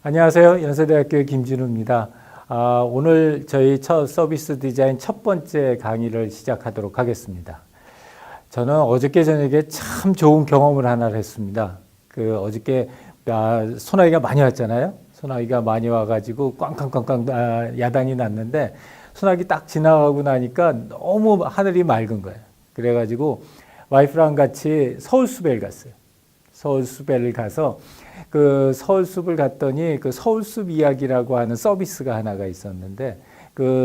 안녕하세요. 연세대학교의 김진우입니다. 오늘 저희 첫 서비스 디자인 첫 번째 강의를 시작하도록 하겠습니다. 저는 어저께 저녁에 참 좋은 경험을 하나를 했습니다. 어저께 소나기가 많이 왔잖아요. 소나기가 많이 와가지고 꽝꽝꽝꽝 야단이 났는데 소나기 딱 지나가고 나니까 너무 하늘이 맑은 거예요. 그래가지고 와이프랑 같이 서울숲에 갔어요. 서울숲에 가서 서울숲을 갔더니 서울숲 이야기라고 하는 서비스가 하나가 있었는데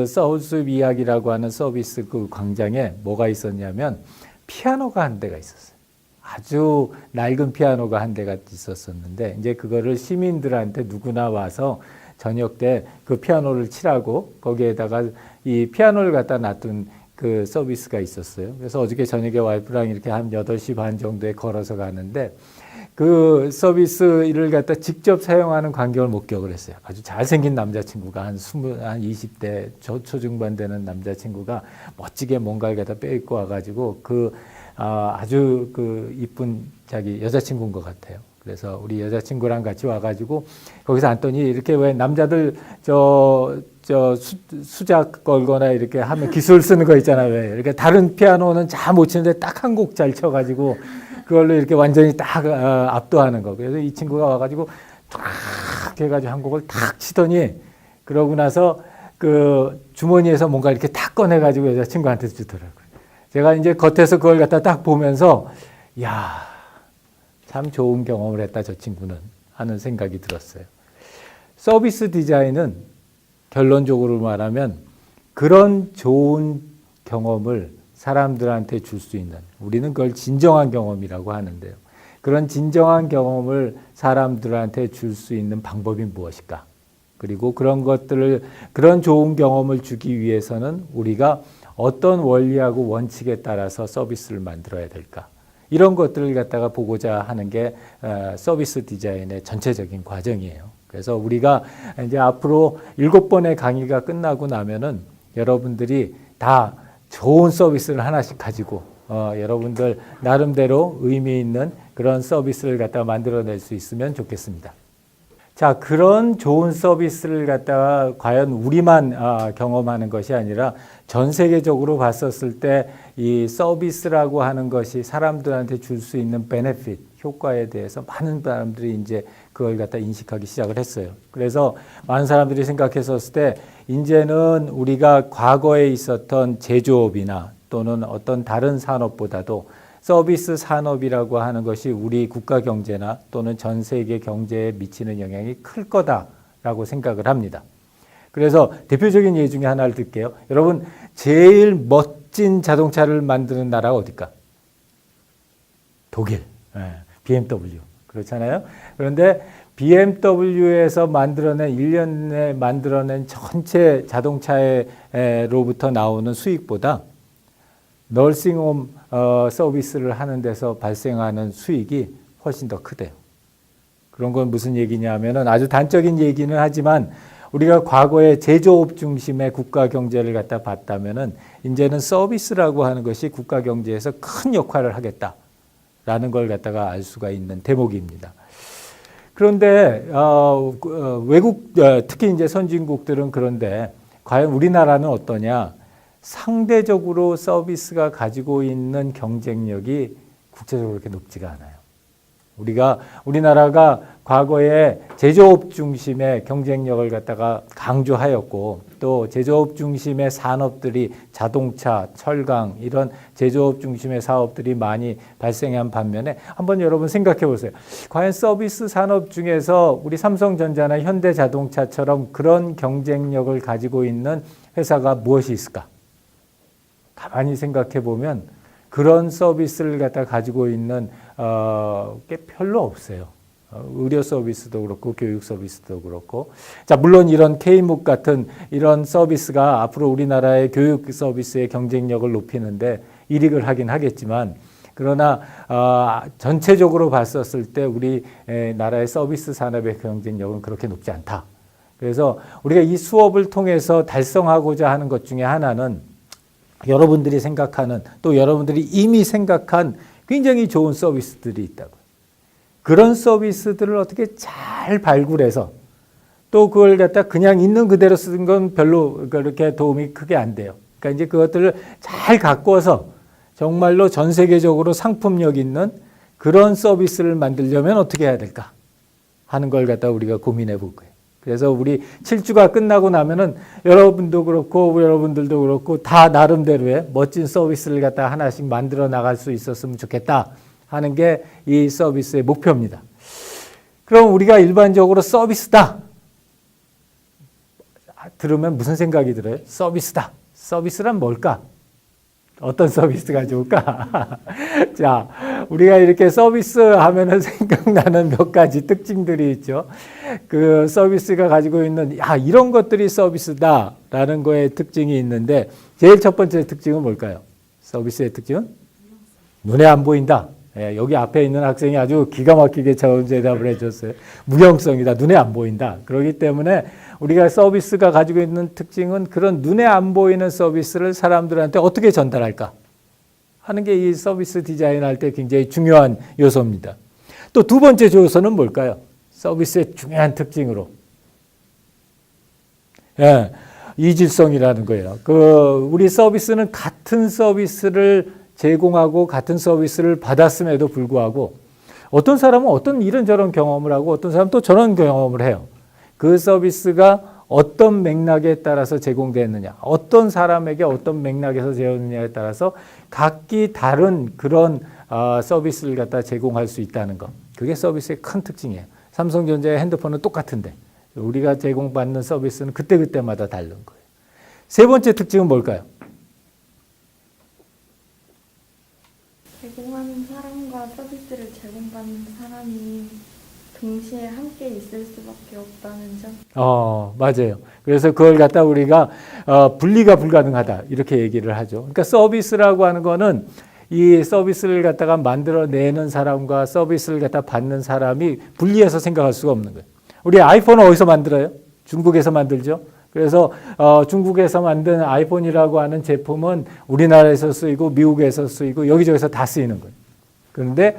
서울숲 이야기라고 하는 서비스 광장에 뭐가 있었냐면 피아노가 한 대가 있었어요. 아주 낡은 피아노가 한 대가 있었었는데 이제 그거를 시민들한테 누구나 와서 저녁 때 그 피아노를 치라고 거기에다가 이 피아노를 갖다 놔둔 그 서비스가 있었어요. 그래서 어저께 저녁에 와이프랑 이렇게 한 8시 반 정도에 걸어서 가는데 그 서비스를 갖다 직접 사용하는 광경을 목격을 했어요. 아주 잘생긴 남자친구가 한 20대 초중반 되는 남자친구가 멋지게 뭔가를 갖다 빼입고 와가지고 아주 이쁜 자기 여자친구인 것 같아요. 그래서 우리 여자친구랑 같이 와가지고 거기서 앉더니 이렇게 왜 남자들 수작 걸거나 이렇게 하면 기술 쓰는 거 있잖아요. 왜 이렇게 다른 피아노는 잘 못 치는데 딱 한 곡 잘 쳐가지고 그걸로 이렇게 완전히 딱 압도하는 거. 그래서 이 친구가 와가지고 탁 해가지고 한 곡을 탁 치더니 그러고 나서 주머니에서 뭔가 이렇게 탁 꺼내가지고 여자친구한테 주더라고요. 제가 이제 겉에서 그걸 갖다 딱 보면서 야, 참 좋은 경험을 했다 저 친구는 하는 생각이 들었어요. 서비스 디자인은 결론적으로 말하면 그런 좋은 경험을 사람들한테 줄 수 있는, 우리는 그걸 진정한 경험이라고 하는데요. 그런 진정한 경험을 사람들한테 줄 수 있는 방법이 무엇일까? 그리고 그런 좋은 경험을 주기 위해서는 우리가 어떤 원리하고 원칙에 따라서 서비스를 만들어야 될까? 이런 것들을 갖다가 보고자 하는 게 서비스 디자인의 전체적인 과정이에요. 그래서 우리가 이제 앞으로 7번의 강의가 끝나고 나면은 여러분들이 다 좋은 서비스를 하나씩 가지고 여러분들 나름대로 의미 있는 그런 서비스를 갖다가 만들어낼 수 있으면 좋겠습니다. 자, 그런 좋은 서비스를 갖다가 과연 우리만 경험하는 것이 아니라 전 세계적으로 봤었을 때 이 서비스라고 하는 것이 사람들한테 줄 수 있는 베네핏, 효과에 대해서 많은 사람들이 이제 그걸 갖다 인식하기 시작을 했어요. 그래서 많은 사람들이 생각했었을 때 이제는 우리가 과거에 있었던 제조업이나 또는 어떤 다른 산업보다도 서비스 산업이라고 하는 것이 우리 국가 경제나 또는 전 세계 경제에 미치는 영향이 클 거다라고 생각을 합니다. 그래서 대표적인 예 중에 하나를 들게요. 여러분, 제일 멋진 자동차를 만드는 나라가 어딜까? 독일, BMW. 그렇잖아요. 그런데 BMW에서 1년에 만들어낸 전체 자동차로부터 나오는 수익보다 널싱홈 서비스를 하는 데서 발생하는 수익이 훨씬 더 크대요. 그런 건 무슨 얘기냐면은 아주 단적인 얘기는 하지만 우리가 과거에 제조업 중심의 국가 경제를 갖다 봤다면은 이제는 서비스라고 하는 것이 국가 경제에서 큰 역할을 하겠다라는 걸 갖다가 알 수가 있는 대목입니다. 그런데 외국 특히 이제 선진국들은 그런데 과연 우리나라는 어떠냐? 상대적으로 서비스가 가지고 있는 경쟁력이 국제적으로 그렇게 높지가 않아요. 우리나라가 과거에 제조업 중심의 경쟁력을 갖다가 강조하였고 또 제조업 중심의 산업들이 자동차, 철강 이런 제조업 중심의 사업들이 많이 발생한 반면에 한번 여러분 생각해 보세요. 과연 서비스 산업 중에서 우리 삼성전자나 현대자동차처럼 그런 경쟁력을 가지고 있는 회사가 무엇이 있을까? 가만히 생각해 보면 그런 서비스를 갖다 가지고 있는 게 별로 없어요. 의료 서비스도 그렇고 교육 서비스도 그렇고. 자, 물론 이런 K묵 같은 이런 서비스가 앞으로 우리나라의 교육 서비스의 경쟁력을 높이는데 이익을 하긴 하겠지만 그러나 전체적으로 봤었을 때 우리 나라의 서비스 산업의 경쟁력은 그렇게 높지 않다. 그래서 우리가 이 수업을 통해서 달성하고자 하는 것 중에 하나는 여러분들이 생각하는 또 여러분들이 이미 생각한 굉장히 좋은 서비스들이 있다고. 그런 서비스들을 어떻게 잘 발굴해서 또 그걸 갖다 그냥 있는 그대로 쓰는 건 별로 그렇게 도움이 크게 안 돼요. 그러니까 이제 그것들을 잘 가꿔서 정말로 전 세계적으로 상품력 있는 그런 서비스를 만들려면 어떻게 해야 될까 하는 걸 갖다 우리가 고민해 볼 거예요. 그래서 우리 7주가 끝나고 나면은 여러분도 그렇고 여러분들도 그렇고 다 나름대로의 멋진 서비스를 갖다 하나씩 만들어 나갈 수 있었으면 좋겠다 하는 게 이 서비스의 목표입니다. 그럼 우리가 일반적으로 서비스다 들으면 무슨 생각이 들어요? 서비스다. 서비스란 뭘까? 어떤 서비스가 좋을까? 자, 우리가 이렇게 서비스 하면은 생각나는 몇 가지 특징들이 있죠. 그 서비스가 가지고 있는, 이런 것들이 서비스다라는 거에 특징이 있는데, 제일 첫 번째 특징은 뭘까요? 서비스의 특징은? 눈에 안 보인다. 예, 여기 앞에 있는 학생이 아주 기가 막히게 좋은 대답을 해줬어요. 무형성이다. 눈에 안 보인다. 그렇기 때문에 우리가 서비스가 가지고 있는 특징은 그런 눈에 안 보이는 서비스를 사람들한테 어떻게 전달할까 하는 게 이 서비스 디자인할 때 굉장히 중요한 요소입니다. 또 두 번째 요소는 뭘까요? 서비스의 중요한 특징으로. 예, 이질성이라는 거예요. 우리 서비스는 같은 서비스를 제공하고 같은 서비스를 받았음에도 불구하고 어떤 사람은 어떤 이런저런 경험을 하고 어떤 사람은 또 저런 경험을 해요. 그 서비스가 어떤 맥락에 따라서 제공되느냐, 어떤 사람에게 어떤 맥락에서 제공되느냐에 따라서 각기 다른 그런 서비스를 갖다 제공할 수 있다는 것. 그게 서비스의 큰 특징이에요. 삼성전자의 핸드폰은 똑같은데 우리가 제공받는 서비스는 그때그때마다 다른 거예요. 세 번째 특징은 뭘까요? 제공하는 사람과 서비스를 제공받는 사람이 동시에 함께 있을 수밖에 없다는 점. 맞아요. 그래서 그걸 갖다 우리가 분리가 불가능하다 이렇게 얘기를 하죠. 그러니까 서비스라고 하는 거는 이 서비스를 갖다가 만들어내는 사람과 서비스를 갖다 받는 사람이 분리해서 생각할 수가 없는 거예요. 우리 아이폰은 어디서 만들어요? 중국에서 만들죠. 그래서 중국에서 만든 아이폰이라고 하는 제품은 우리나라에서 쓰이고 미국에서 쓰이고 여기저기서 다 쓰이는 거예요. 그런데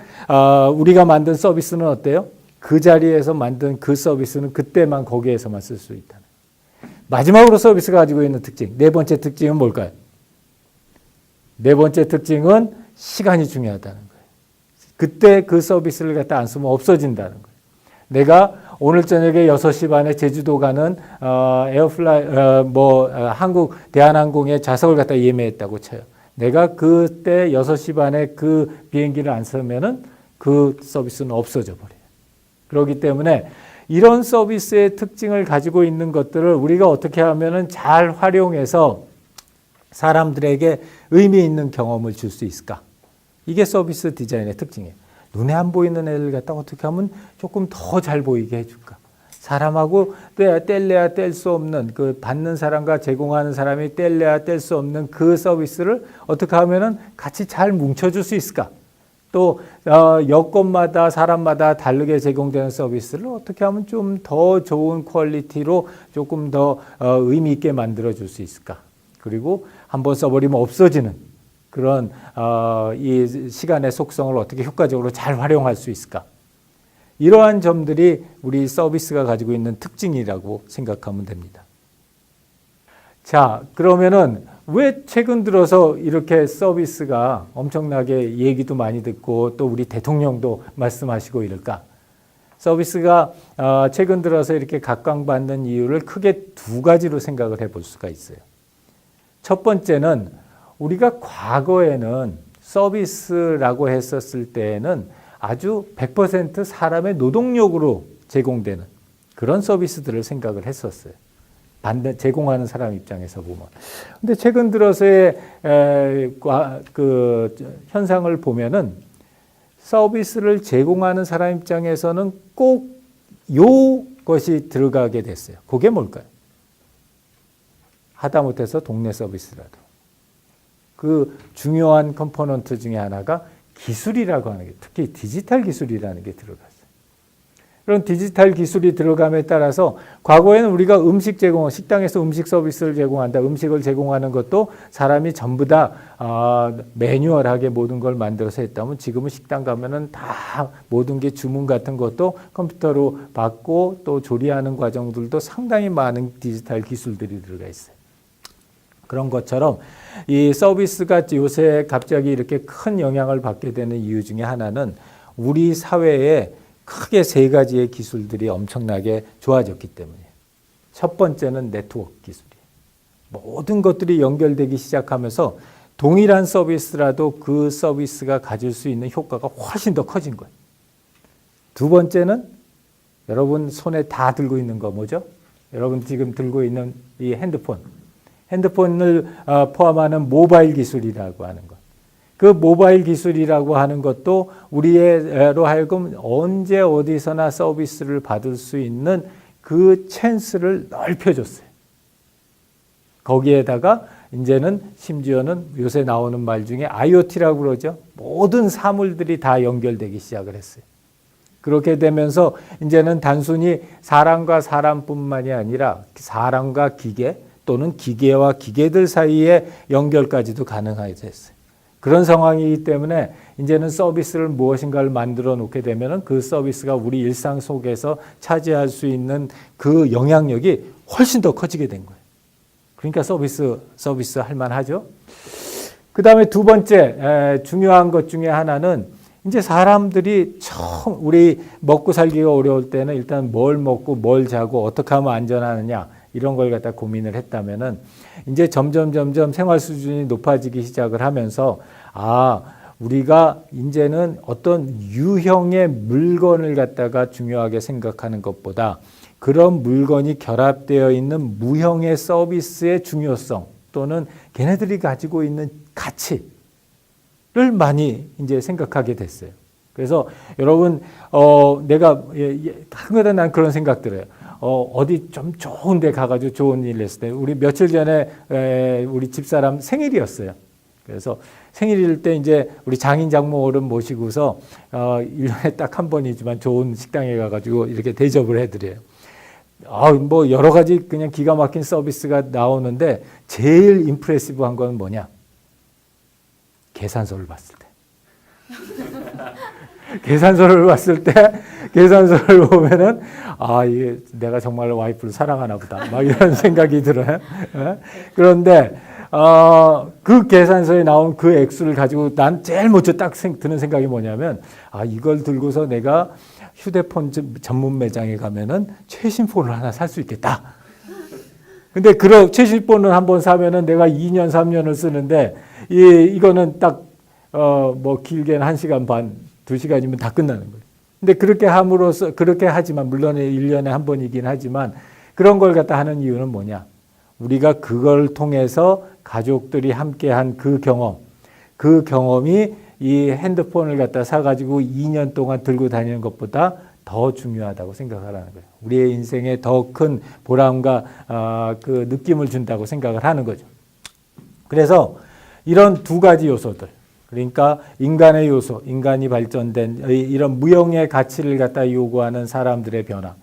우리가 만든 서비스는 어때요? 그 자리에서 만든 그 서비스는 그때만 거기에서만 쓸 수 있다는 거예요. 마지막으로 서비스가 가지고 있는 특징, 네 번째 특징은 뭘까요? 네 번째 특징은 시간이 중요하다는 거예요. 그때 그 서비스를 갖다 안 쓰면 없어진다는 거예요. 내가 오늘 저녁에 6시 반에 제주도 가는 한국 대한항공의 좌석을 갖다 예매했다고 쳐요. 내가 그때 6시 반에 그 비행기를 안 쓰면은 그 서비스는 없어져 버려요. 그렇기 때문에 이런 서비스의 특징을 가지고 있는 것들을 우리가 어떻게 하면은 잘 활용해서 사람들에게 의미 있는 경험을 줄 수 있을까? 이게 서비스 디자인의 특징이에요. 눈에 안 보이는 애를 갖다 어떻게 하면 조금 더 잘 보이게 해줄까? 사람하고 뗄래야 뗄 수 없는 그 받는 사람과 제공하는 사람이 뗄래야 뗄 수 없는 그 서비스를 어떻게 하면은 같이 잘 뭉쳐줄 수 있을까? 또 여건마다 사람마다 다르게 제공되는 서비스를 어떻게 하면 좀 더 좋은 퀄리티로 조금 더 의미 있게 만들어줄 수 있을까? 그리고 한번 써버리면 없어지는 그런 이 시간의 속성을 어떻게 효과적으로 잘 활용할 수 있을까? 이러한 점들이 우리 서비스가 가지고 있는 특징이라고 생각하면 됩니다. 자, 그러면은 왜 최근 들어서 이렇게 서비스가 엄청나게 얘기도 많이 듣고 또 우리 대통령도 말씀하시고 이럴까? 서비스가 최근 들어서 이렇게 각광받는 이유를 크게 두 가지로 생각을 해볼 수가 있어요. 첫 번째는 우리가 과거에는 서비스라고 했었을 때에는 아주 100% 사람의 노동력으로 제공되는 그런 서비스들을 생각을 했었어요. 제공하는 사람 입장에서 보면. 근데 최근 들어서의 그 현상을 보면은 서비스를 제공하는 사람 입장에서는 꼭 요것이 들어가게 됐어요. 그게 뭘까요? 하다못해서 동네 서비스라도. 그 중요한 컴포넌트 중에 하나가 기술이라고 하는 게, 특히 디지털 기술이라는 게 들어갔어요. 그런 디지털 기술이 들어감에 따라서 과거에는 우리가 음식 제공, 식당에서 음식 서비스를 제공한다. 음식을 제공하는 것도 사람이 전부 다 매뉴얼하게 모든 걸 만들어서 했다면 지금은 식당 가면은 다 모든 게 주문 같은 것도 컴퓨터로 받고 또 조리하는 과정들도 상당히 많은 디지털 기술들이 들어가 있어요. 그런 것처럼 이 서비스가 요새 갑자기 이렇게 큰 영향을 받게 되는 이유 중에 하나는 우리 사회에 크게 세 가지의 기술들이 엄청나게 좋아졌기 때문이에요. 첫 번째는 네트워크 기술이에요. 모든 것들이 연결되기 시작하면서 동일한 서비스라도 그 서비스가 가질 수 있는 효과가 훨씬 더 커진 거예요. 두 번째는 여러분 손에 다 들고 있는 거 뭐죠? 여러분 지금 들고 있는 이 핸드폰을 포함하는 모바일 기술이라고 하는 것. 그 모바일 기술이라고 하는 것도 우리로 하여금 언제 어디서나 서비스를 받을 수 있는 그 찬스를 넓혀줬어요. 거기에다가 이제는 심지어는 요새 나오는 말 중에 IoT라고 그러죠. 모든 사물들이 다 연결되기 시작을 했어요. 그렇게 되면서 이제는 단순히 사람과 사람뿐만이 아니라 사람과 기계 또는 기계와 기계들 사이의 연결까지도 가능하게 됐어요. 그런 상황이기 때문에 이제는 서비스를 무엇인가를 만들어 놓게 되면 그 서비스가 우리 일상 속에서 차지할 수 있는 그 영향력이 훨씬 더 커지게 된 거예요. 그러니까 서비스 할 만하죠. 그 다음에 두 번째 중요한 것 중에 하나는 이제 사람들이 처음 우리 먹고 살기가 어려울 때는 일단 뭘 먹고 뭘 자고 어떻게 하면 안전하느냐 이런 걸 갖다 고민을 했다면은 이제 점점 생활 수준이 높아지기 시작을 하면서 우리가 이제는 어떤 유형의 물건을 갖다가 중요하게 생각하는 것보다 그런 물건이 결합되어 있는 무형의 서비스의 중요성 또는 걔네들이 가지고 있는 가치를 많이 이제 생각하게 됐어요. 그래서 여러분 내가 한거다 난 그런 생각 들어요. 어디 좀 좋은 데 가가지고 좋은 일을 했을 때 우리 며칠 전에 우리 집사람 생일이었어요. 그래서 생일일 때 이제 우리 장인 장모 어른 모시고서 1년에 딱 한 번이지만 좋은 식당에 가가지고 이렇게 대접을 해드려요. 뭐 여러 가지 그냥 기가 막힌 서비스가 나오는데 제일 임프레시브한 건 뭐냐? 계산서를 봤을 때. 계산서를 봤을 때 계산서를 보면은 이게 내가 정말 와이프를 사랑하나 보다 막 이런 생각이 들어요. 그런데 그 계산서에 나온 그 액수를 가지고 난 제일 먼저 딱 드는 생각이 뭐냐면 이걸 들고서 내가 휴대폰 전문 매장에 가면은 최신 폰을 하나 살 수 있겠다. 근데 그런 최신 폰을 한번 사면은 내가 2년 3년을 쓰는데 이거는 딱 뭐 길게는 1시간 반 2시간이면 다 끝나는 거예요. 근데 그렇게 함으로써 그렇게 하지만 물론 1년에 한 번이긴 하지만 그런 걸 갖다 하는 이유는 뭐냐? 우리가 그걸 통해서 가족들이 함께한 그 경험이 이 핸드폰을 갖다 사가지고 2년 동안 들고 다니는 것보다 더 중요하다고 생각하라는 거예요. 우리의 인생에 더 큰 보람과 그 느낌을 준다고 생각을 하는 거죠. 그래서 이런 두 가지 요소들, 그러니까 인간의 요소, 인간이 발전된 이런 무형의 가치를 갖다 요구하는 사람들의 변화,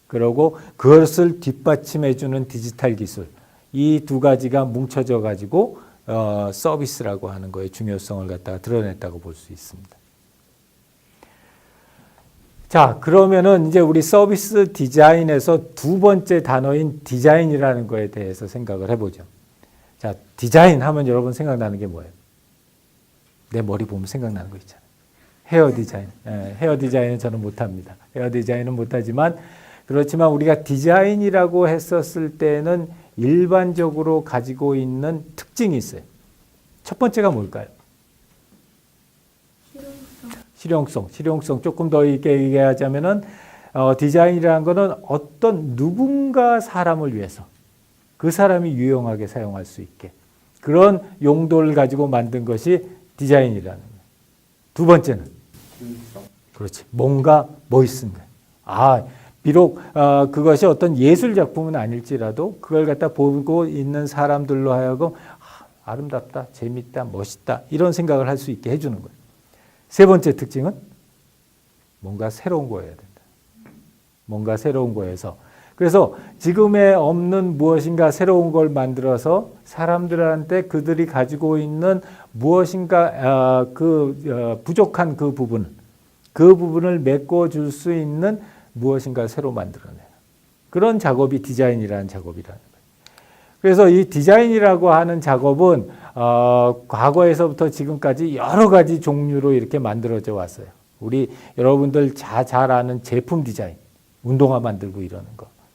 그리고 그것을 뒷받침해주는 디지털 기술, 이 두 가지가 뭉쳐져 가지고 서비스라고 하는 거의 중요성을 갖다가 드러냈다고 볼 수 있습니다. 자, 그러면은 이제 우리 서비스 디자인에서 두 번째 단어인 디자인이라는 거에 대해서 생각을 해보죠. 자, 디자인 하면 여러분 생각나는 게 뭐예요? 내 머리 보면 생각나는 거 있잖아요. 헤어 디자인. 헤어 디자인은 저는 못합니다. 헤어 디자인은 못하지만 그렇지만 우리가 디자인이라고 했었을 때는 일반적으로 가지고 있는 특징이 있어요. 첫 번째가 뭘까요? 실용성. 조금 더 이렇게 얘기하자면은 디자인이라는 거는 어떤 누군가 사람을 위해서 그 사람이 유용하게 사용할 수 있게 그런 용도를 가지고 만든 것이 디자인이라는 거예요. 두 번째는 그렇지. 뭔가 멋있는 거예요. 비록 그것이 어떤 예술 작품은 아닐지라도 그걸 갖다 보고 있는 사람들로 하여금 아름답다, 재밌다, 멋있다 이런 생각을 할 수 있게 해주는 거예요. 세 번째 특징은 뭔가 새로운 거여야 된다. 뭔가 새로운 거에서. 그래서 지금에 없는 무엇인가 새로운 걸 만들어서 사람들한테 그들이 가지고 있는 무엇인가 부족한 그 부분을 메꿔줄 수 있는 무엇인가 새로 만들어내는 그런 작업이 디자인이라는 작업이라는 거예요. 그래서 이 디자인이라고 하는 작업은 과거에서부터 지금까지 여러 가지 종류로 이렇게 만들어져 왔어요. 우리 여러분들 잘 아는 제품 디자인, 운동화 만들고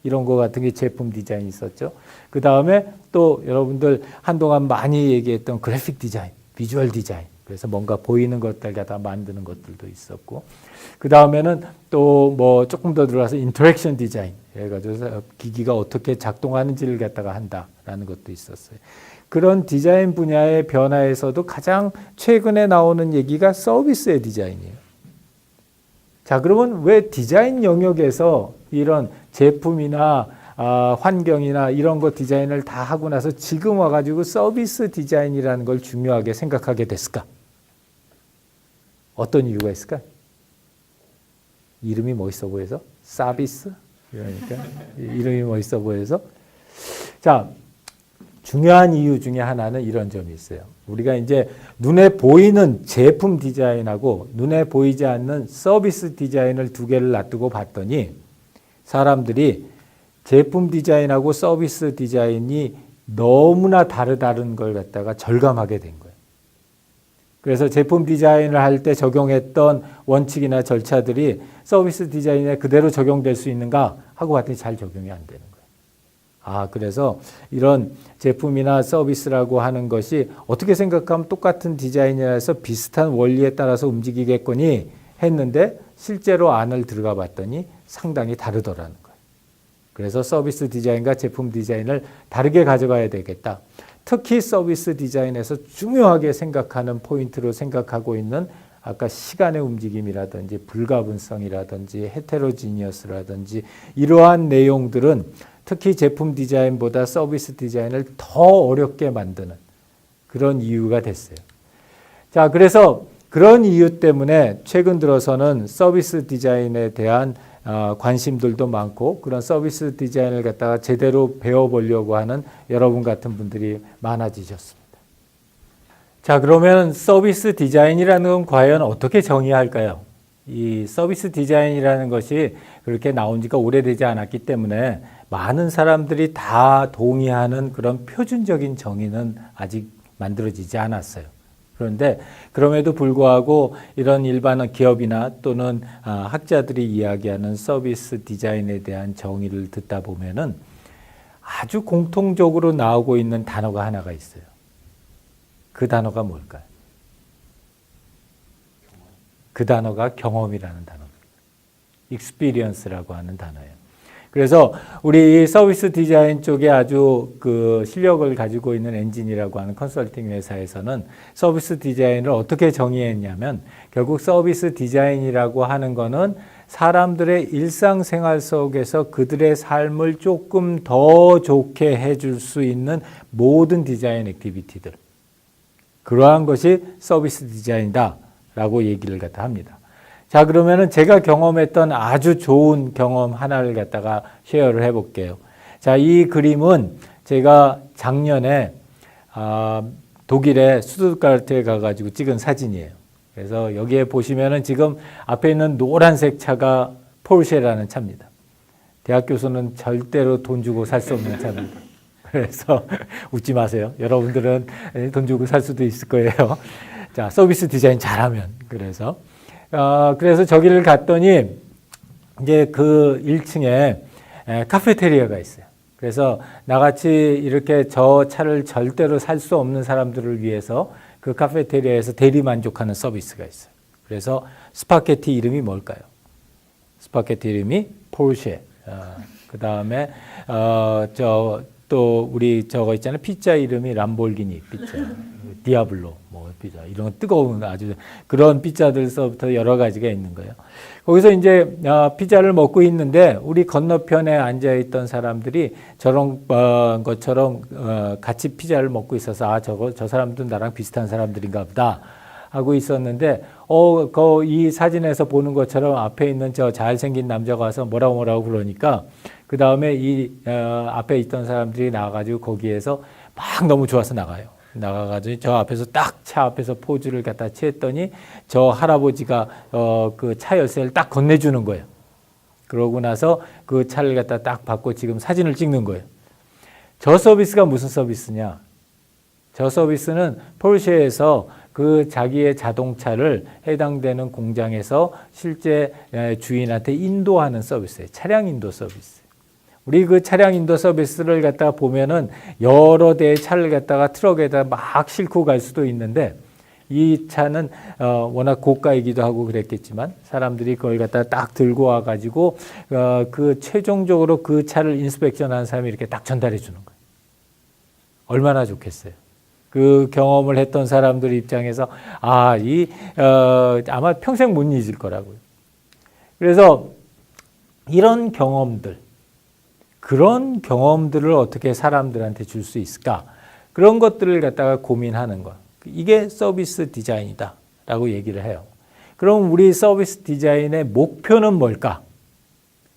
이런 거 같은 게 제품 디자인 있었죠. 그 다음에 또 여러분들 한동안 많이 얘기했던 그래픽 디자인, 비주얼 디자인. 그래서 뭔가 보이는 것들 갖다 만드는 것들도 있었고. 그 다음에는 또 뭐 조금 더 들어가서 인터랙션 디자인. 해가지고 기기가 어떻게 작동하는지를 갖다가 한다라는 것도 있었어요. 그런 디자인 분야의 변화에서도 가장 최근에 나오는 얘기가 서비스의 디자인이에요. 자, 그러면 왜 디자인 영역에서 이런 제품이나 환경이나 이런 거 디자인을 다 하고 나서 지금 와가지고 서비스 디자인이라는 걸 중요하게 생각하게 됐을까? 어떤 이유가 있을까? 이름이 멋있어 보여서? 서비스? 그러니까 이름이 멋있어 보여서? 자, 중요한 이유 중에 하나는 이런 점이 있어요. 우리가 이제 눈에 보이는 제품 디자인하고 눈에 보이지 않는 서비스 디자인을 두 개를 놔두고 봤더니 사람들이 제품 디자인하고 서비스 디자인이 너무나 다르다는 걸 갖다가 절감하게 된 거예요. 그래서 제품 디자인을 할 때 적용했던 원칙이나 절차들이 서비스 디자인에 그대로 적용될 수 있는가 하고 봤더니 잘 적용이 안 되는 거예요. 그래서 이런 제품이나 서비스라고 하는 것이 어떻게 생각하면 똑같은 디자인이라서 비슷한 원리에 따라서 움직이겠거니 했는데 실제로 안을 들어가 봤더니 상당히 다르더라는 거예요. 그래서 서비스 디자인과 제품 디자인을 다르게 가져가야 되겠다. 특히 서비스 디자인에서 중요하게 생각하는 포인트로 생각하고 있는 아까 시간의 움직임이라든지 불가분성이라든지 헤테로지니어스라든지 이러한 내용들은 특히 제품 디자인보다 서비스 디자인을 더 어렵게 만드는 그런 이유가 됐어요. 자, 그래서 그런 이유 때문에 최근 들어서는 서비스 디자인에 대한 관심들도 많고 그런 서비스 디자인을 갖다가 제대로 배워보려고 하는 여러분 같은 분들이 많아지셨습니다. 자, 그러면 서비스 디자인이라는 건 과연 어떻게 정의할까요? 이 서비스 디자인이라는 것이 그렇게 나온 지가 오래되지 않았기 때문에 많은 사람들이 다 동의하는 그런 표준적인 정의는 아직 만들어지지 않았어요. 그런데 그럼에도 불구하고 이런 일반 기업이나 또는 학자들이 이야기하는 서비스 디자인에 대한 정의를 듣다 보면은 아주 공통적으로 나오고 있는 단어가 하나가 있어요. 그 단어가 뭘까요? 그 단어가 경험이라는 단어입니다. experience라고 하는 단어예요. 그래서 우리 서비스 디자인 쪽에 아주 그 실력을 가지고 있는 엔진이라고 하는 컨설팅 회사에서는 서비스 디자인을 어떻게 정의했냐면 결국 서비스 디자인이라고 하는 거는 사람들의 일상생활 속에서 그들의 삶을 조금 더 좋게 해줄 수 있는 모든 디자인 액티비티들. 그러한 것이 서비스 디자인이다라고 얘기를 갖다 합니다. 자, 그러면은 제가 경험했던 아주 좋은 경험 하나를 갖다가 쉐어를 해볼게요. 자, 이 그림은 제가 작년에 독일의 스투트가르트에 가가지고 찍은 사진이에요. 그래서 여기에 보시면은 지금 앞에 있는 노란색 차가 포르쉐라는 차입니다. 대학 교수는 절대로 돈 주고 살 수 없는 차입니다. 그래서 웃지 마세요. 여러분들은 돈 주고 살 수도 있을 거예요. 자, 서비스 디자인 잘하면. 그래서 저기를 갔더니 이제 그 1층에 카페테리아가 있어요. 그래서 나같이 이렇게 저 차를 절대로 살 수 없는 사람들을 위해서 그 카페테리아에서 대리 만족하는 서비스가 있어요. 그래서 스파게티 이름이 뭘까요? 스파게티 이름이 포르쉐. 그 다음에 또 우리 저거 있잖아요. 피자 이름이 람볼기니 피자, 디아블로 뭐 피자 이런 뜨거운 아주 그런 피자들서부터 여러 가지가 있는 거예요. 거기서 이제 피자를 먹고 있는데 우리 건너편에 앉아 있던 사람들이 저런 것처럼 같이 피자를 먹고 있어서 저 사람도 나랑 비슷한 사람들인가 보다 하고 있었는데 이 사진에서 보는 것처럼 앞에 있는 저 잘생긴 남자가 와서 뭐라고 그러니까 그 다음에 앞에 있던 사람들이 나와가지고 거기에서 막 너무 좋아서 나가가지고 저 앞에서 딱 차 앞에서 포즈를 갖다 취했더니 저 할아버지가 그 차 열쇠를 딱 건네주는 거예요. 그러고 나서 그 차를 갖다 딱 받고 지금 사진을 찍는 거예요. 저 서비스가 무슨 서비스냐? 저 서비스는 포르쉐에서 그 자기의 자동차를 해당되는 공장에서 실제 주인한테 인도하는 서비스예요. 차량 인도 서비스. 우리 그 차량 인도 서비스를 갖다가 보면은 여러 대의 차를 갖다가 트럭에다 막 싣고 갈 수도 있는데 이 차는 워낙 고가이기도 하고 그랬겠지만 사람들이 그걸 갖다가 딱 들고 와가지고 그 최종적으로 그 차를 인스펙션하는 사람이 이렇게 딱 전달해 주는 거예요. 얼마나 좋겠어요. 그 경험을 했던 사람들 입장에서 아마 평생 못 잊을 거라고요. 그래서 이런 경험들, 그런 경험들을 어떻게 사람들한테 줄 수 있을까? 그런 것들을 갖다가 고민하는 것. 이게 서비스 디자인이다라고 얘기를 해요. 그럼 우리 서비스 디자인의 목표는 뭘까?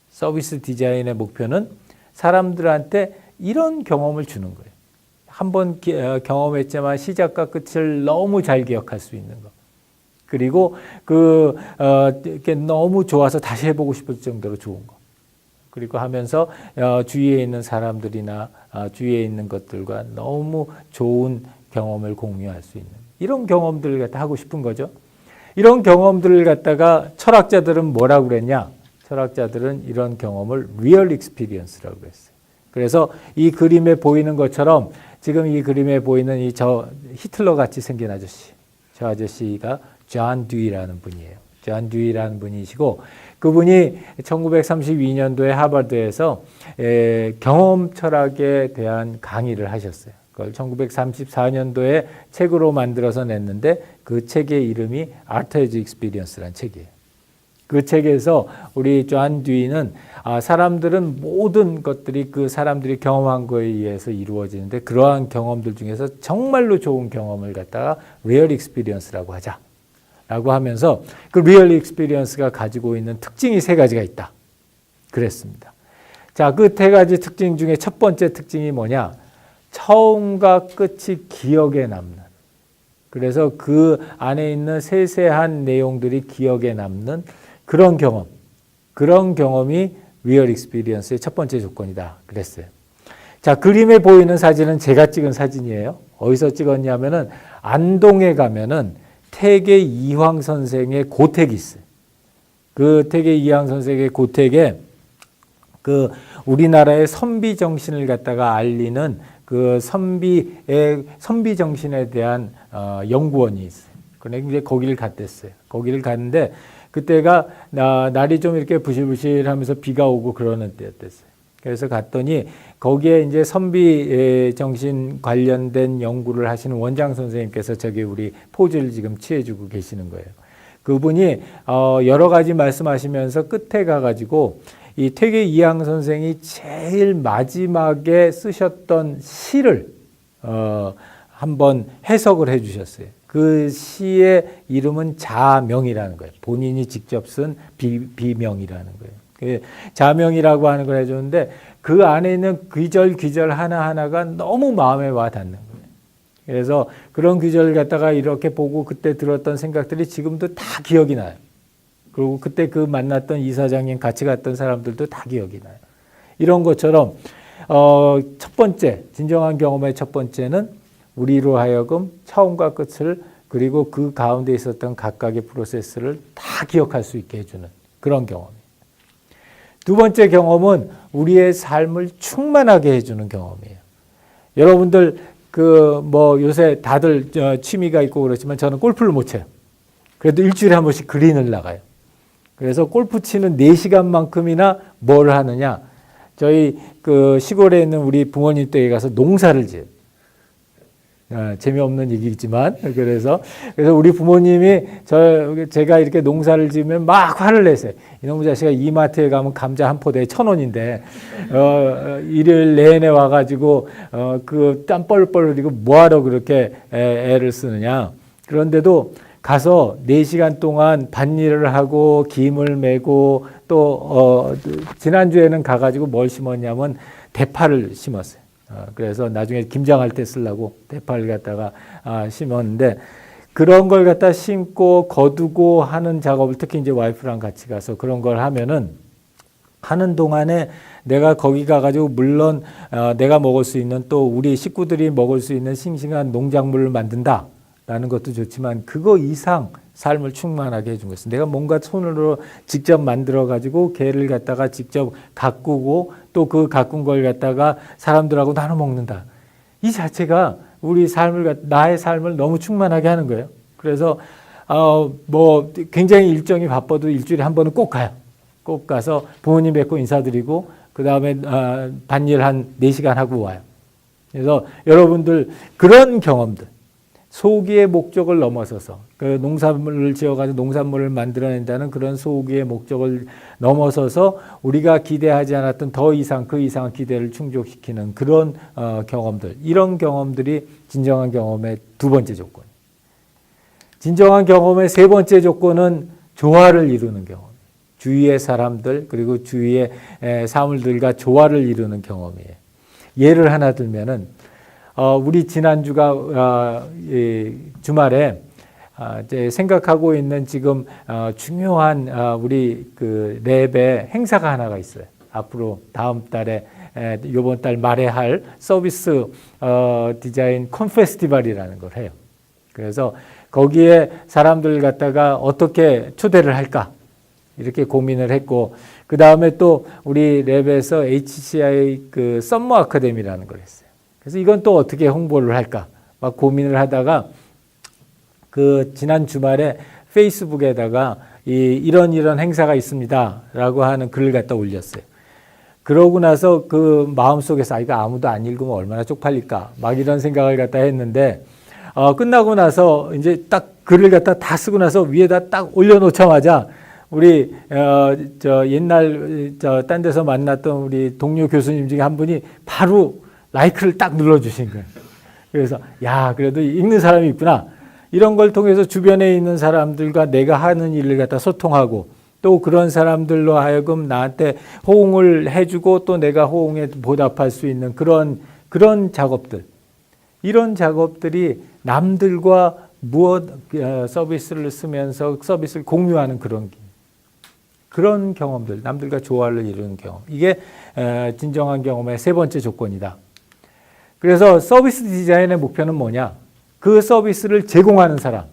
서비스 디자인의 목표는 사람들한테 이런 경험을 주는 거예요. 한번 경험했지만 시작과 끝을 너무 잘 기억할 수 있는 것. 그리고 이렇게 너무 좋아서 다시 해보고 싶을 정도로 좋은 것. 그리고 하면서 주위에 있는 사람들이나 주위에 있는 것들과 너무 좋은 경험을 공유할 수 있는 이런 경험들을 갖다 하고 싶은 거죠. 이런 경험들을 갖다가 철학자들은 뭐라고 그랬냐? 철학자들은 이런 경험을 리얼 익스피리언스라고 그랬어요. 그래서 이 그림에 보이는 것처럼 지금 이 그림에 보이는 저 히틀러 같이 생긴 아저씨, 저 아저씨가 존 듀이라는 분이에요. 존 듀이라는 분이시고 그분이 1932년도에 하버드에서 경험 철학에 대한 강의를 하셨어요. 그걸 1934년도에 책으로 만들어서 냈는데 그 책의 이름이 Art as Experience라는 책이에요. 그 책에서 우리 존 듀이는 사람들은 모든 것들이 그 사람들이 경험한 거에 의해서 이루어지는데 그러한 경험들 중에서 정말로 좋은 경험을 갖다가 리얼 익스피리언스라고 하자. 라고 하면서 그 리얼 익스피리언스가 가지고 있는 특징이 3가지가 있다. 그랬습니다. 자, 그 3가지 특징 중에 첫 번째 특징이 뭐냐? 처음과 끝이 기억에 남는. 그래서 그 안에 있는 세세한 내용들이 기억에 남는 그런 경험. 그런 경험이 리얼 익스피리언스의 첫 번째 조건이다. 그랬어요. 자, 그림에 보이는 사진은 제가 찍은 사진이에요. 어디서 찍었냐면은 안동에 가면은 태계 이황 선생의 고택이 있어요. 그 태계 이황 선생의 고택에 그 우리나라의 선비 정신을 갖다가 알리는 그 선비 정신에 대한 연구원이 있어요. 그런데 이제 거기를 갔댔어요. 거기를 갔는데 그때가 날이 좀 이렇게 부실부실하면서 비가 오고 그러는 때였댔어요. 그래서 갔더니 거기에 이제 선비 정신 관련된 연구를 하시는 원장 선생님께서 저기 우리 포즈를 지금 취해주고 계시는 거예요. 그분이 여러 가지 말씀하시면서 끝에 가가지고 이 퇴계 이황 선생이 제일 마지막에 쓰셨던 시를 한번 해석을 해주셨어요. 그 시의 이름은 자명이라는 거예요. 본인이 직접 쓴 비명이라는 거예요. 자명이라고 하는 걸 해줬는데 그 안에 있는 귀절 하나하나가 너무 마음에 와 닿는 거예요. 그래서 그런 귀절을 갖다가 이렇게 보고 그때 들었던 생각들이 지금도 다 기억이 나요. 그리고 그때 그 만났던 이사장님 같이 갔던 사람들도 다 기억이 나요. 이런 것처럼 첫 번째 진정한 경험의 첫 번째는 우리로 하여금 처음과 끝을 그리고 그 가운데 있었던 각각의 프로세스를 다 기억할 수 있게 해주는 그런 경험이에요. 두 번째 경험은 우리의 삶을 충만하게 해주는 경험이에요. 여러분들 요새 다들 취미가 있고 그렇지만 저는 골프를 못 쳐요. 그래도 일주일에 한 번씩 그린을 나가요. 그래서 골프 치는 4시간만큼이나 뭘 하느냐? 저희 그 시골에 있는 우리 부모님 댁에 가서 농사를 지어요. 재미없는 얘기지만 그래서 우리 부모님이 제가 이렇게 농사를 지으면 막 화를 내세요. 이놈의 자식아 이마트에 가면 감자 한 포대에 1,000원인데 일요일 내내 와가지고 그 땀 뻘뻘 흘리고 뭐하러 그렇게 애를 쓰느냐. 그런데도 가서 4시간 동안 밭일을 하고 김을 메고 또 지난주에는 가가지고 뭘 심었냐면 대파를 심었어요. 그래서 나중에 김장할 때 쓰려고 대파를 갖다가 심었는데 그런 걸 갖다 심고 거두고 하는 작업을 특히 이제 와이프랑 같이 가서 그런 걸 하면은 하는 동안에 내가 거기 가가지고 물론 내가 먹을 수 있는 또 우리 식구들이 먹을 수 있는 싱싱한 농작물을 만든다라는 것도 좋지만 그거 이상 삶을 충만하게 해준 것은 내가 뭔가 손으로 직접 만들어 가지고 개를 갖다가 직접 가꾸고 또 그 가꾼 걸 갖다가 사람들하고 나눠 먹는다. 이 자체가 우리 나의 삶을 너무 충만하게 하는 거예요. 그래서 뭐 굉장히 일정이 바빠도 일주일에 한 번은 꼭 가요. 꼭 가서 부모님 뵙고 인사드리고 그 다음에 밭일 한 4시간 하고 와요. 그래서 여러분들 그런 경험들 소기의 목적을 넘어서서 그 농산물을 지어가지고 농산물을 만들어낸다는 그런 소기의 목적을 넘어서서 우리가 기대하지 않았던 더 이상 그 이상의 기대를 충족시키는 그런 경험들 이런 경험들이 진정한 경험의 두 번째 조건. 진정한 경험의 세 번째 조건은 조화를 이루는 경험. 주위의 사람들 그리고 주위의 사물들과 조화를 이루는 경험이에요. 예를 하나 들면은 우리 지난주가 주말에 이제 생각하고 있는 지금 중요한 우리 그 랩의 행사가 하나가 있어요. 앞으로 다음 달에 이번 달 말에 할 서비스 디자인 콘페스티벌이라는 걸 해요. 그래서 거기에 사람들 갖다가 어떻게 초대를 할까? 이렇게 고민을 했고, 그 다음에 또 우리 랩에서 HCI 그 썸머 아카데미라는 걸 했어요. 그래서 이건 또 어떻게 홍보를 할까? 막 고민을 하다가 그 지난 주말에 페이스북에다가 이런 행사가 있습니다. 라고 하는 글을 갖다 올렸어요. 그러고 나서 그 마음속에서 이거 아무도 안 읽으면 얼마나 쪽팔릴까? 막 이런 생각을 갖다 했는데, 끝나고 나서 이제 딱 글을 갖다 다 쓰고 나서 위에다 딱 올려놓자마자 우리 옛날 딴 데서 만났던 우리 동료 교수님 중에 한 분이 바로 라이크를 딱 눌러주신 거예요. 그래서 야 그래도 읽는 사람이 있구나. 이런 걸 통해서 주변에 있는 사람들과 내가 하는 일을 갖다 소통하고 또 그런 사람들로 하여금 나한테 호응을 해주고 또 내가 호응에 보답할 수 있는 그런 작업들. 이런 작업들이 남들과 서비스를 쓰면서 서비스를 공유하는 그런 경험들, 남들과 조화를 이루는 경험. 이게 진정한 경험의 세 번째 조건이다. 그래서 서비스 디자인의 목표는 뭐냐? 그 서비스를 제공하는 사람,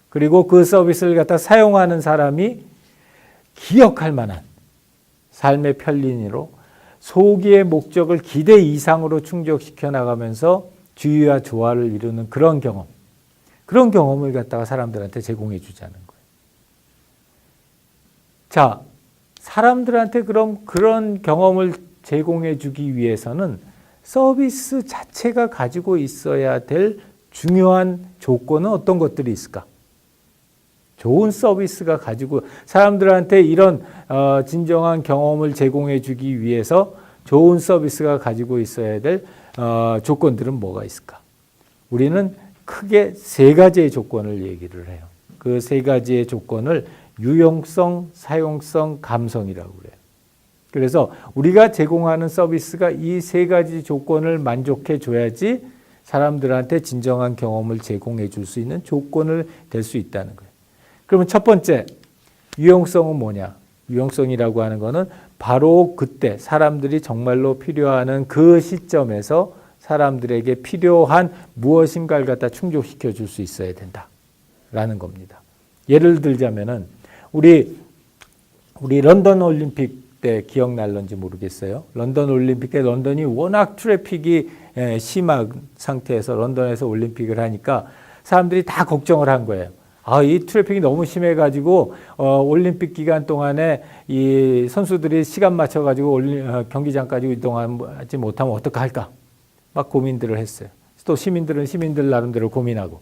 그리고 그 서비스를 갖다 사용하는 사람이 기억할 만한 삶의 편린이로 소기의 목적을 기대 이상으로 충족시켜 나가면서 주의와 조화를 이루는 그런 경험을 갖다가 사람들한테 제공해 주자는 거예요. 자, 사람들한테 그런 경험을 제공해 주기 위해서는 서비스 자체가 가지고 있어야 될 중요한 조건은 어떤 것들이 있을까? 좋은 서비스가 가지고 사람들한테 이런 진정한 경험을 제공해 주기 위해서 좋은 서비스가 가지고 있어야 될 조건들은 뭐가 있을까? 우리는 크게 세 가지의 조건을 얘기를 해요. 그 세 가지의 조건을 유용성, 사용성, 감성이라고 그래요. 그래서 우리가 제공하는 서비스가 이 세 가지 조건을 만족해 줘야지 사람들한테 진정한 경험을 제공해 줄 수 있는 조건을 될 수 있다는 거예요. 그러면 첫 번째, 유용성은 뭐냐? 유용성이라고 하는 거는 바로 그때 사람들이 정말로 필요하는 그 시점에서 사람들에게 필요한 무엇인가를 갖다 충족시켜 줄 수 있어야 된다라는 겁니다. 예를 들자면은 우리 런던 올림픽 때 기억날런지 모르겠어요. 런던 올림픽 때 런던이 워낙 트래픽이 심한 상태에서 런던에서 올림픽을 하니까 사람들이 다 걱정을 한 거예요. 이 트래픽이 너무 심해가지고 올림픽 기간 동안에 이 선수들이 시간 맞춰가지고 경기장까지 이동하지 못하면 어떡할까? 막 고민들을 했어요. 또 시민들은 시민들 나름대로 고민하고.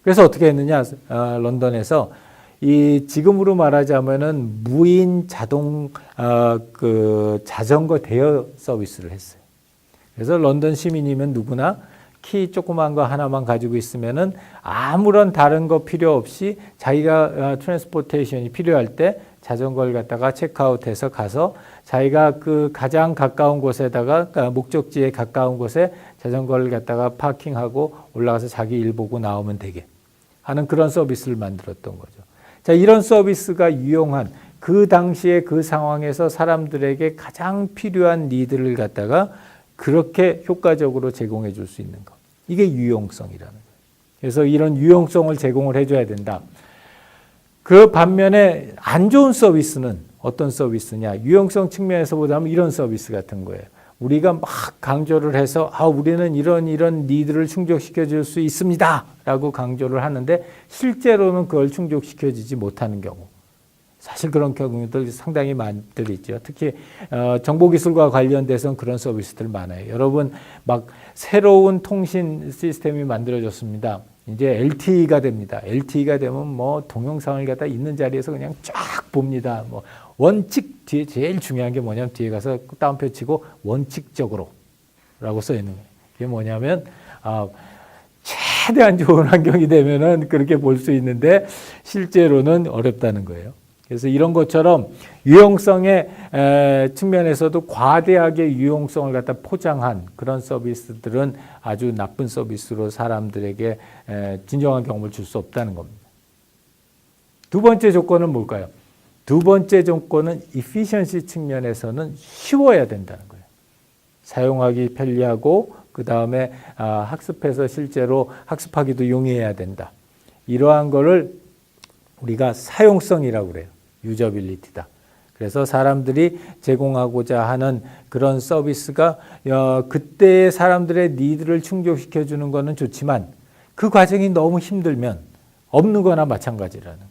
그래서 어떻게 했느냐? 런던에서 지금으로 말하자면은 무인 자동 자전거 대여 서비스를 했어요. 그래서 런던 시민이면 누구나 키 조그만 거 하나만 가지고 있으면은 아무런 다른 거 필요 없이 자기가 트랜스포테이션이 필요할 때 자전거를 갖다가 체크아웃해서 가서 자기가 그 가장 가까운 곳에다가 그러니까 목적지에 가까운 곳에 자전거를 갖다가 파킹하고 올라가서 자기 일 보고 나오면 되게 하는 그런 서비스를 만들었던 거죠. 자, 이런 서비스가 유용한 그 당시에 그 상황에서 사람들에게 가장 필요한 니드를 갖다가 그렇게 효과적으로 제공해 줄 수 있는 것. 이게 유용성이라는 거예요. 그래서 이런 유용성을 제공을 해줘야 된다. 그 반면에 안 좋은 서비스는 어떤 서비스냐. 유용성 측면에서 보자면 이런 서비스 같은 거예요. 우리가 막 강조를 해서 우리는 이런 니드를 충족시켜 줄 수 있습니다. 라고 강조를 하는데 실제로는 그걸 충족시켜 주지 못하는 경우. 사실 그런 경우들 상당히 많들 있죠. 특히 정보기술과 관련돼서는 그런 서비스들 많아요. 여러분 막 새로운 통신 시스템이 만들어졌습니다. 이제 LTE가 됩니다. LTE가 되면 뭐 동영상을 갖다 있는 자리에서 그냥 쫙 봅니다. 뭐 원칙 뒤에 제일 중요한 게 뭐냐면 뒤에 가서 따옴표 치고 원칙적으로라고 써 있는 거예요. 이게 뭐냐면 최대한 좋은 환경이 되면은 그렇게 볼 수 있는데 실제로는 어렵다는 거예요. 그래서 이런 것처럼 유용성의 측면에서도 과대하게 유용성을 갖다 포장한 그런 서비스들은 아주 나쁜 서비스로 사람들에게 진정한 경험을 줄 수 없다는 겁니다. 두 번째 조건은 뭘까요? 두 번째 조건은 efficiency 측면에서는 쉬워야 된다는 거예요. 사용하기 편리하고 그 다음에 학습해서 실제로 학습하기도 용이해야 된다. 이러한 거를 우리가 사용성이라고 그래요. 유저빌리티다. 그래서 사람들이 제공하고자 하는 그런 서비스가 그때의 사람들의 니드를 충족시켜 주는 거는 좋지만 그 과정이 너무 힘들면 없는 거나 마찬가지라는 거예요.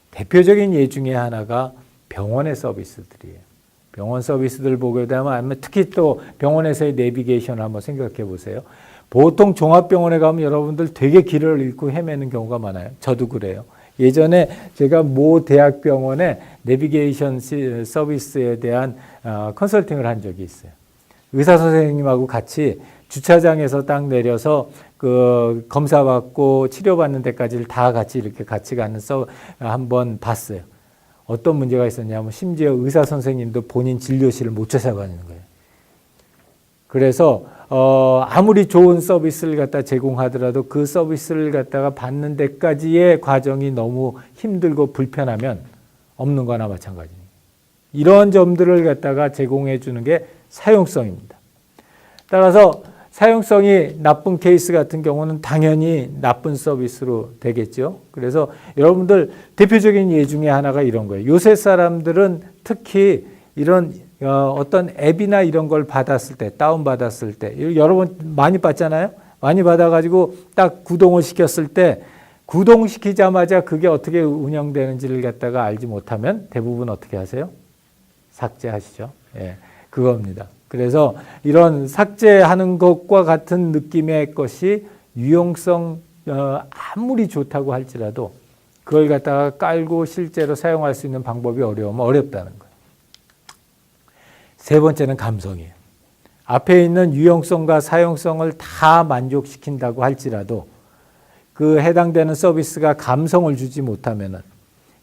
대표적인 예 중에 하나가 병원의 서비스들이에요. 병원 서비스들 보게 되면 아니면 특히 또 병원에서의 내비게이션을 한번 생각해 보세요. 보통 종합병원에 가면 여러분들 되게 길을 잃고 헤매는 경우가 많아요. 저도 그래요. 예전에 제가 모 대학병원에 내비게이션 서비스에 대한 컨설팅을 한 적이 있어요. 의사 선생님하고 같이 주차장에서 딱 내려서 그 검사받고 치료받는 데까지를 다 같이 이렇게 같이 가는 한번 봤어요. 어떤 문제가 있었냐면 심지어 의사 선생님도 본인 진료실을 못 찾아가는 거예요. 그래서 아무리 좋은 서비스를 갖다 제공하더라도 그 서비스를 갖다가 받는 데까지의 과정이 너무 힘들고 불편하면 없는 거나 마찬가지입니다. 이런 점들을 갖다가 제공해 주는 게 사용성입니다. 따라서 사용성이 나쁜 케이스 같은 경우는 당연히 나쁜 서비스로 되겠죠. 그래서 여러분들 대표적인 예 중에 하나가 이런 거예요. 요새 사람들은 특히 이런 어떤 앱이나 이런 걸 받았을 때, 다운받았을 때, 여러분 많이 받잖아요? 많이 받아가지고 딱 구동을 시켰을 때, 구동시키자마자 그게 어떻게 운영되는지를 갖다가 알지 못하면 대부분 어떻게 하세요? 삭제하시죠. 예, 그겁니다. 그래서 이런 삭제하는 것과 같은 느낌의 것이 유용성 아무리 좋다고 할지라도 그걸 갖다가 깔고 실제로 사용할 수 있는 방법이 어려우면 어렵다는 거예요. 세 번째는 감성이에요. 앞에 있는 유용성과 사용성을 다 만족시킨다고 할지라도 그 해당되는 서비스가 감성을 주지 못하면은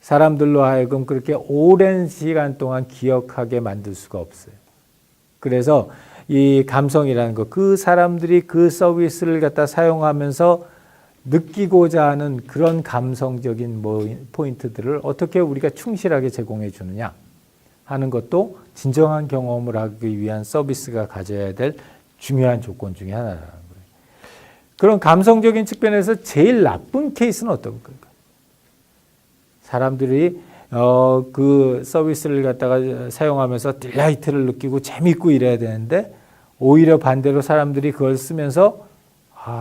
사람들로 하여금 그렇게 오랜 시간 동안 기억하게 만들 수가 없어요. 그래서 이 감성이라는 거, 그 사람들이 그 서비스를 갖다 사용하면서 느끼고자 하는 그런 감성적인 포인트들을 어떻게 우리가 충실하게 제공해 주느냐 하는 것도 진정한 경험을 하기 위한 서비스가 가져야 될 중요한 조건 중에 하나라는 거예요. 그런 감성적인 측면에서 제일 나쁜 케이스는 어떤 걸까요? 사람들이 그 서비스를 갖다가 사용하면서 딜라이트를 느끼고 재밌고 이래야 되는데 오히려 반대로 사람들이 그걸 쓰면서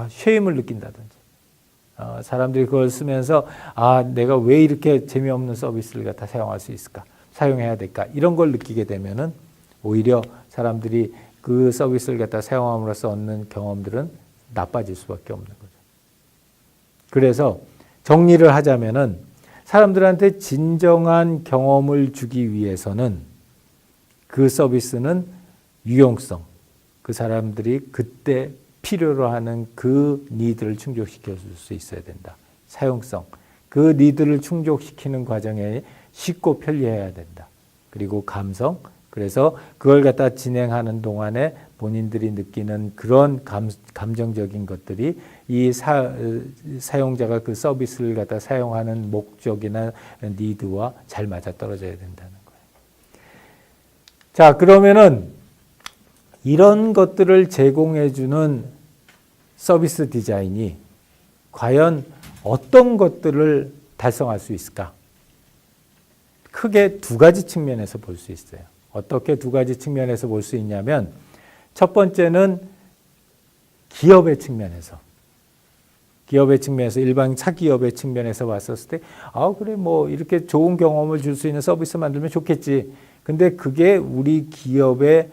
쉐임을 느낀다든지 사람들이 그걸 쓰면서 내가 왜 이렇게 재미없는 서비스를 갖다 사용할 수 있을까? 사용해야 될까? 이런 걸 느끼게 되면은 오히려 사람들이 그 서비스를 갖다 사용함으로써 얻는 경험들은 나빠질 수밖에 없는 거죠. 그래서 정리를 하자면은 사람들한테 진정한 경험을 주기 위해서는 그 서비스는 유용성, 그 사람들이 그때 필요로 하는 그 니드를 충족시켜 줄 수 있어야 된다. 사용성. 그 니드를 충족시키는 과정에 쉽고 편리해야 된다. 그리고 감성. 그래서 그걸 갖다 진행하는 동안에 본인들이 느끼는 그런 감정적인 것들이 이 사용자가 그 서비스를 갖다 사용하는 목적이나 니드와 잘 맞아떨어져야 된다는 거예요. 자, 그러면은 이런 것들을 제공해주는 서비스 디자인이 과연 어떤 것들을 달성할 수 있을까? 크게 두 가지 측면에서 볼 수 있어요. 어떻게 두 가지 측면에서 볼 수 있냐면 첫 번째는 기업의 측면에서 일반 차기업의 측면에서 봤었을 때 그래 뭐 이렇게 좋은 경험을 줄 수 있는 서비스 만들면 좋겠지. 근데 그게 우리 기업의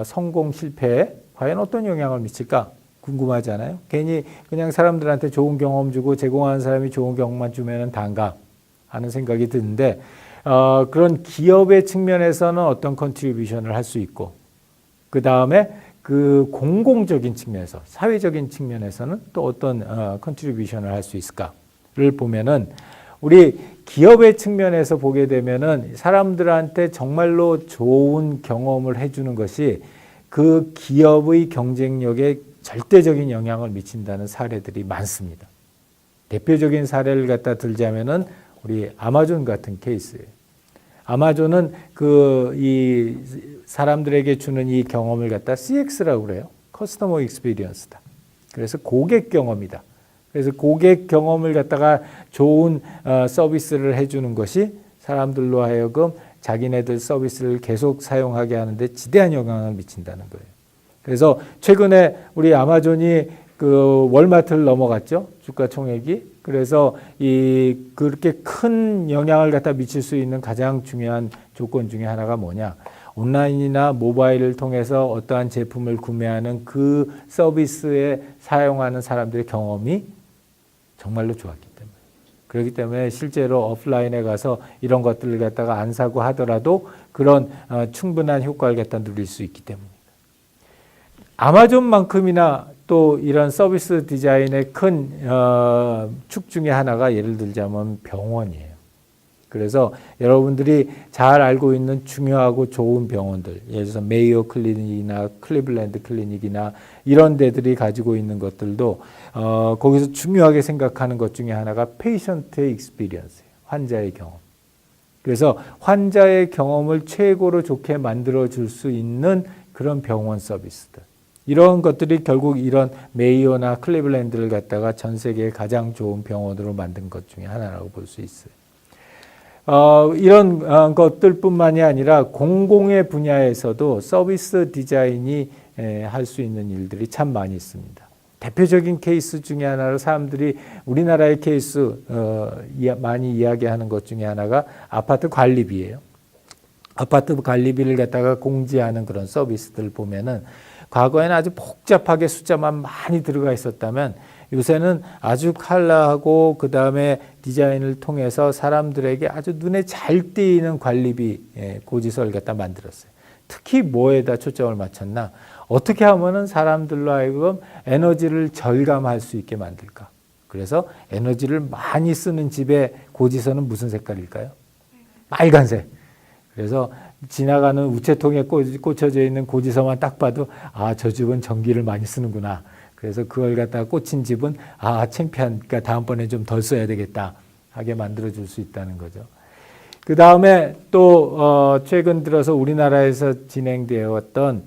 성공 실패에 과연 어떤 영향을 미칠까 궁금하잖아요. 괜히 그냥 사람들한테 좋은 경험 주고 제공하는 사람이 좋은 경험만 주면은 다인가 하는 생각이 드는데 그런 기업의 측면에서는 어떤 컨트리뷰션을 할 수 있고 그 다음에 그 공공적인 측면에서 사회적인 측면에서는 또 어떤 컨트리뷰션을 할 수 있을까를 보면은 우리 기업의 측면에서 보게 되면은 사람들한테 정말로 좋은 경험을 해주는 것이 그 기업의 경쟁력에 절대적인 영향을 미친다는 사례들이 많습니다. 대표적인 사례를 갖다 들자면은 우리 아마존 같은 케이스예요. 아마존은 이 사람들에게 주는 이 경험을 갖다 CX라고 그래요. 커스터머 익스피리언스다. 그래서 고객 경험이다. 그래서 고객 경험을 갖다가 좋은 서비스를 해주는 것이 사람들로 하여금 자기네들 서비스를 계속 사용하게 하는데 지대한 영향을 미친다는 거예요. 그래서 최근에 우리 아마존이 그 월마트를 넘어갔죠. 주가 총액이. 그래서 그렇게 큰 영향을 갖다 미칠 수 있는 가장 중요한 조건 중에 하나가 뭐냐. 온라인이나 모바일을 통해서 어떠한 제품을 구매하는 그 서비스에 사용하는 사람들의 경험이 정말로 좋았기 때문에. 그렇기 때문에 실제로 오프라인에 가서 이런 것들을 갖다가 안 사고 하더라도 그런 충분한 효과를 갖다 누릴 수 있기 때문입니다. 아마존만큼이나 또 이런 서비스 디자인의 큰 축 중에 하나가 예를 들자면 병원이에요. 그래서 여러분들이 잘 알고 있는 중요하고 좋은 병원들, 예를 들어서 메이오 클리닉이나 클리블랜드 클리닉이나 이런 데들이 가지고 있는 것들도 거기서 중요하게 생각하는 것 중에 하나가 페이션트의 익스피리언스예요. 환자의 경험. 그래서 환자의 경험을 최고로 좋게 만들어 줄 수 있는 그런 병원 서비스들. 이런 것들이 결국 이런 메이오나 클리블랜드를 갖다가 전 세계의 가장 좋은 병원으로 만든 것 중에 하나라고 볼 수 있어요. 이런 것들뿐만이 아니라 공공의 분야에서도 서비스 디자인이 할 수 있는 일들이 참 많이 있습니다. 대표적인 케이스 중에 하나로 사람들이 우리나라의 케이스 많이 이야기하는 것 중에 하나가 아파트 관리비예요. 아파트 관리비를 갖다가 공지하는 그런 서비스들 보면은 과거에는 아주 복잡하게 숫자만 많이 들어가 있었다면 요새는 아주 칼라하고 그 다음에 디자인을 통해서 사람들에게 아주 눈에 잘 띄는 관리비 고지서를 갖다 만들었어요. 특히 뭐에다 초점을 맞췄나? 어떻게 하면은 사람들로 하여금 에너지를 절감할 수 있게 만들까? 그래서 에너지를 많이 쓰는 집의 고지서는 무슨 색깔일까요? 빨간색. 그래서 지나가는 우체통에 꽂혀져 있는 고지서만 딱 봐도 저 집은 전기를 많이 쓰는구나. 그래서 그걸 갖다가 꽂힌 집은 창피하니까 다음번에 좀 덜 써야 되겠다 하게 만들어줄 수 있다는 거죠. 그 다음에 또 최근 들어서 우리나라에서 진행되어 왔던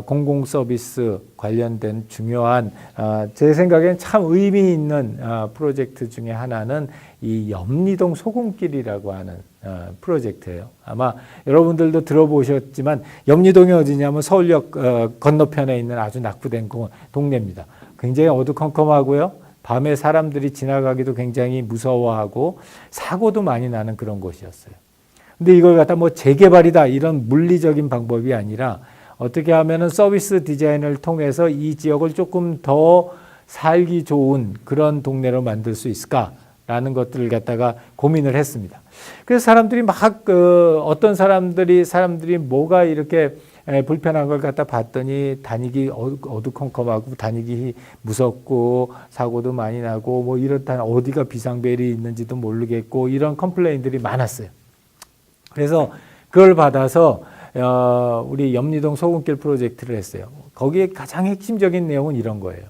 공공 서비스 관련된 중요한 제 생각엔 참 의미 있는 프로젝트 중에 하나는 이 염리동 소금길이라고 하는 프로젝트예요. 아마 여러분들도 들어보셨지만 염리동이 어디냐면 서울역 건너편에 있는 아주 낙후된 동네입니다. 굉장히 어두컴컴하고요. 밤에 사람들이 지나가기도 굉장히 무서워하고 사고도 많이 나는 그런 곳이었어요. 근데 이걸 갖다 뭐 재개발이다 이런 물리적인 방법이 아니라 어떻게 하면은 서비스 디자인을 통해서 이 지역을 조금 더 살기 좋은 그런 동네로 만들 수 있을까라는 것들을 갖다가 고민을 했습니다. 그래서 사람들이 막 어떤 사람들이 뭐가 이렇게 불편한 걸 갖다 봤더니 다니기 어두컴컴하고 다니기 무섭고 사고도 많이 나고 뭐 이렇다 어디가 비상벨이 있는지도 모르겠고 이런 컴플레인들이 많았어요. 그래서 그걸 받아서 우리 염리동 소금길 프로젝트를 했어요. 거기에 가장 핵심적인 내용은 이런 거예요.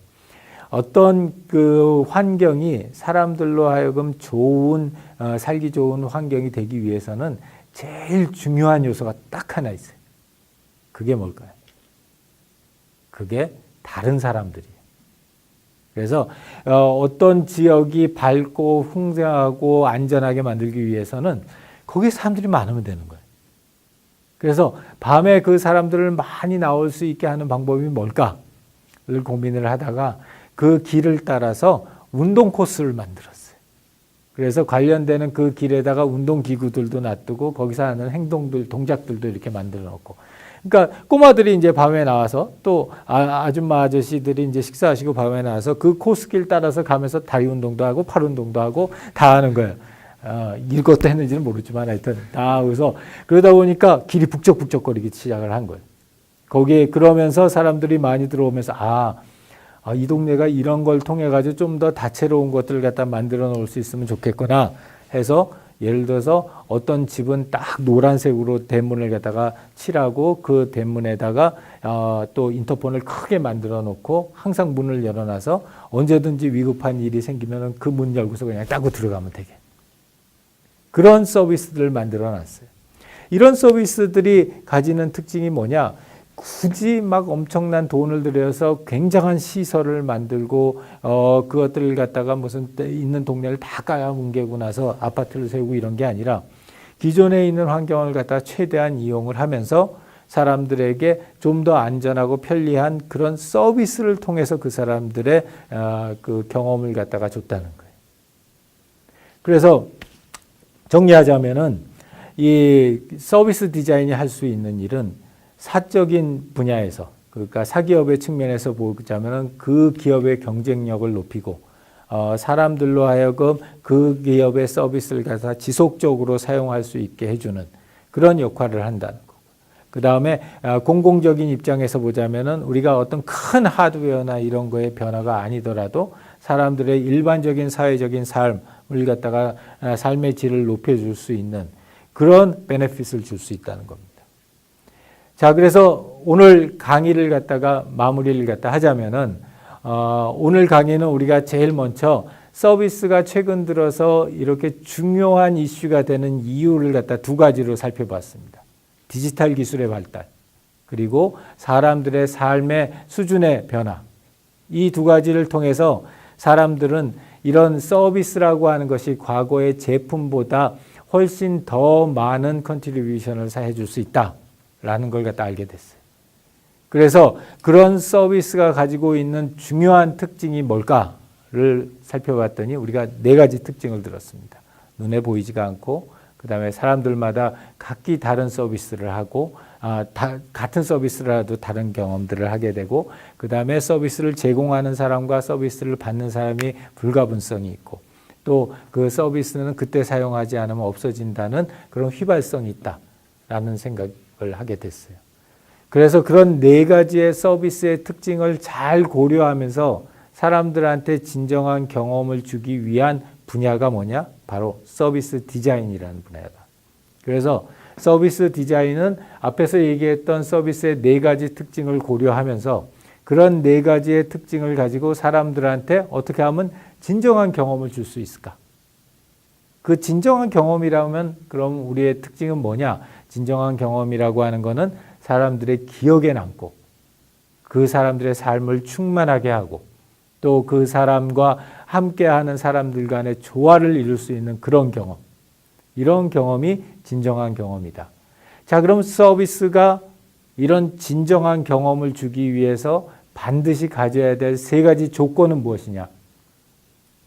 어떤 그 환경이 사람들로 하여금 좋은 살기 좋은 환경이 되기 위해서는 제일 중요한 요소가 딱 하나 있어요. 그게 뭘까요? 그게 다른 사람들이에요. 그래서 어떤 지역이 밝고 풍성하고 안전하게 만들기 위해서는 거기에 사람들이 많으면 되는 거예요. 그래서 밤에 그 사람들을 많이 나올 수 있게 하는 방법이 뭘까를 고민을 하다가 그 길을 따라서 운동 코스를 만들었어요. 그래서 관련되는 그 길에다가 운동기구들도 놔두고 거기서 하는 행동들, 동작들도 이렇게 만들어 놓고. 그러니까 꼬마들이 이제 밤에 나와서 또 아줌마 아저씨들이 이제 식사하시고 밤에 나와서 그 코스길 따라서 가면서 다리 운동도 하고 팔 운동도 하고 다 하는 거예요. 이것도 했는지는 모르지만 하여튼 다 그래서 그러다 보니까 길이 북적북적거리기 시작을 한 거예요. 거기에 그러면서 사람들이 많이 들어오면서 이 동네가 이런 걸 통해 가지고 좀 더 다채로운 것들을 갖다 만들어 놓을 수 있으면 좋겠구나 해서 예를 들어서 어떤 집은 딱 노란색으로 대문을 갖다가 칠하고 그 대문에다가 또 인터폰을 크게 만들어 놓고 항상 문을 열어놔서 언제든지 위급한 일이 생기면 그 문 열고서 그냥 따고 들어가면 되게. 그런 서비스들을 만들어 놨어요. 이런 서비스들이 가지는 특징이 뭐냐? 굳이 막 엄청난 돈을 들여서 굉장한 시설을 만들고 그것들을 갖다가 무슨 있는 동네를 다 깔아뭉개고 나서 아파트를 세우고 이런 게 아니라 기존에 있는 환경을 갖다가 최대한 이용을 하면서 사람들에게 좀 더 안전하고 편리한 그런 서비스를 통해서 그 사람들의 그 경험을 갖다가 줬다는 거예요. 그래서 정리하자면은 이 서비스 디자인이 할 수 있는 일은 사적인 분야에서 그러니까 사기업의 측면에서 보자면은 그 기업의 경쟁력을 높이고 사람들로 하여금 그 기업의 서비스를 갖다 지속적으로 사용할 수 있게 해주는 그런 역할을 한다는 거고. 그 다음에 공공적인 입장에서 보자면은 우리가 어떤 큰 하드웨어나 이런 거의 변화가 아니더라도 사람들의 일반적인 사회적인 삶을 갖다가 삶의 질을 높여줄 수 있는 그런 베네핏을 줄 수 있다는 겁니다. 자, 그래서 오늘 강의를 갖다가 마무리를 갖다 하자면은 오늘 강의는 우리가 제일 먼저 서비스가 최근 들어서 이렇게 중요한 이슈가 되는 이유를 갖다 두 가지로 살펴봤습니다. 디지털 기술의 발달 그리고 사람들의 삶의 수준의 변화. 이 두 가지를 통해서 사람들은 이런 서비스라고 하는 것이 과거의 제품보다 훨씬 더 많은 컨트리뷰션을 해줄 수 있다라는 걸 갖다 알게 됐어요. 그래서 그런 서비스가 가지고 있는 중요한 특징이 뭘까를 살펴봤더니 우리가 네 가지 특징을 들었습니다. 눈에 보이지가 않고 그 다음에 사람들마다 각기 다른 서비스를 하고 같은 서비스라도 다른 경험들을 하게 되고 그 다음에 서비스를 제공하는 사람과 서비스를 받는 사람이 불가분성이 있고 또 그 서비스는 그때 사용하지 않으면 없어진다는 그런 휘발성이 있다라는 생각을 하게 됐어요. 그래서 그런 네 가지의 서비스의 특징을 잘 고려하면서 사람들한테 진정한 경험을 주기 위한 분야가 뭐냐? 바로 서비스 디자인이라는 분야다. 그래서 서비스 디자인은 앞에서 얘기했던 서비스의 네 가지 특징을 고려하면서 그런 네 가지의 특징을 가지고 사람들한테 어떻게 하면 진정한 경험을 줄 수 있을까? 그 진정한 경험이라면 그럼 우리의 특징은 뭐냐? 진정한 경험이라고 하는 거는 사람들의 기억에 남고 그 사람들의 삶을 충만하게 하고 또 그 사람과 함께하는 사람들 간의 조화를 이룰 수 있는 그런 경험. 이런 경험이 진정한 경험이다. 자, 그럼 서비스가 이런 진정한 경험을 주기 위해서 반드시 가져야 될 세 가지 조건은 무엇이냐?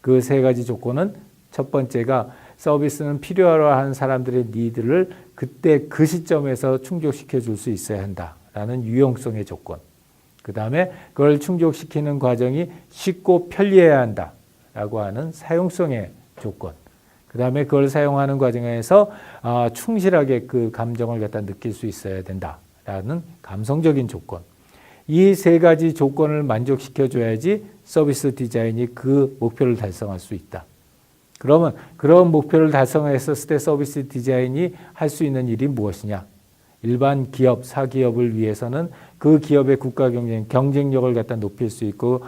그 세 가지 조건은 첫 번째가 서비스는 필요로 하는 사람들의 니드를 그때 그 시점에서 충족시켜 줄 수 있어야 한다라는 유용성의 조건. 그 다음에 그걸 충족시키는 과정이 쉽고 편리해야 한다라고 하는 사용성의 조건. 그 다음에 그걸 사용하는 과정에서 충실하게 그 감정을 갖다 느낄 수 있어야 된다라는 라는 감성적인 조건. 이 세 가지 조건을 만족시켜줘야지 서비스 디자인이 그 목표를 달성할 수 있다. 그러면 그런 목표를 달성했었을 때 서비스 디자인이 할 수 있는 일이 무엇이냐? 일반 기업, 사기업을 위해서는 그 기업의 국가 경쟁력을 갖다 높일 수 있고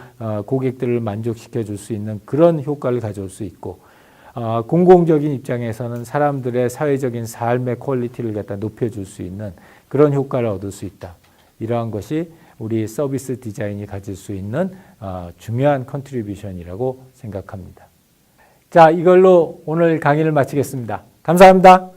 고객들을 만족시켜 줄 수 있는 그런 효과를 가져올 수 있고 공공적인 입장에서는 사람들의 사회적인 삶의 퀄리티를 갖다 높여줄 수 있는 그런 효과를 얻을 수 있다. 이러한 것이 우리 서비스 디자인이 가질 수 있는 중요한 컨트리뷰션이라고 생각합니다. 자, 이걸로 오늘 강의를 마치겠습니다. 감사합니다.